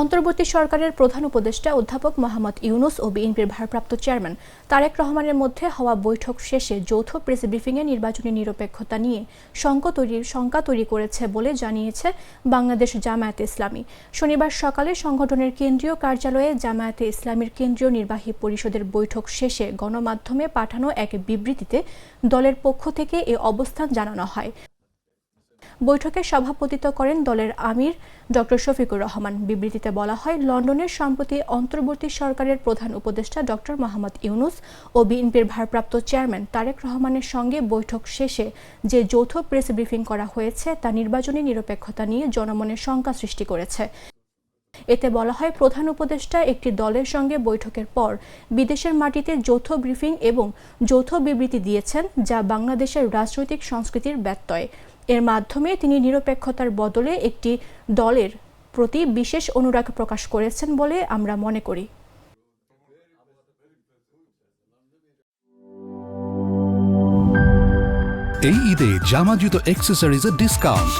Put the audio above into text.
অন্তর্বর্তী সরকারের প্রধান উপদেষ্টা অধ্যাপক মোহাম্মদ ইউনূস ও বিএনপির ভারপ্রাপ্ত চেয়ারম্যান তারেক রহমানের মধ্যে হওয়া বৈঠক শেষে যৌথ প্রেস ব্রিফিংয়ে নির্বাচনী নিরপেক্ষতা নিয়ে শঙ্কা তৈরি করেছে বলে জানিয়েছে বাংলাদেশ জামায়াতে ইসলামী। শনিবার সকালে সংগঠনের কেন্দ্রীয় কার্যালয়ে জামায়াতে ইসলামীর কেন্দ্রীয় নির্বাহী পরিষদের বৈঠক শেষে গণমাধ্যমে পাঠানো এক বিবৃতিতে দলের পক্ষ থেকে এ অবস্থান জানানো হয়। বৈঠকে সভাপতিত্ব করেন দলের আমির ডক্টর শফিকুর রহমান। বিবৃতিতে বলা হয়, লন্ডনের সম্প্রতি অন্তর্বর্তী সরকারের প্রধান উপদেষ্টা ডক্টর মোহাম্মদ ইউনূস ও বিএনপির ভারপ্রাপ্ত চেয়ারম্যান তারেক রহমানের সঙ্গে বৈঠক শেষে যে যৌথ প্রেস ব্রিফিং করা হয়েছে তা নির্বাচনী নিরপেক্ষতা নিয়ে জনমনে শঙ্কা সৃষ্টি করেছে। এতে বলা হয়, প্রধান উপদেষ্টা একটি দলের সঙ্গে বৈঠকের পর বিদেশের মাটিতে যৌথ ব্রিফিং এবং যৌথ বিবৃতি দিয়েছেন, যা বাংলাদেশের রাজনৈতিক সংস্কৃতির ব্যত্যয়। এর মাধ্যমে তিনি নিরপেক্ষতার বদলে একটি দলের প্রতি বিশেষ অনুরাগ প্রকাশ করেছেন বলে আমরা মনে করি। এই ঈদে জামা জুতো অ্যাক্সেসরিজের ডিসকাউন্ট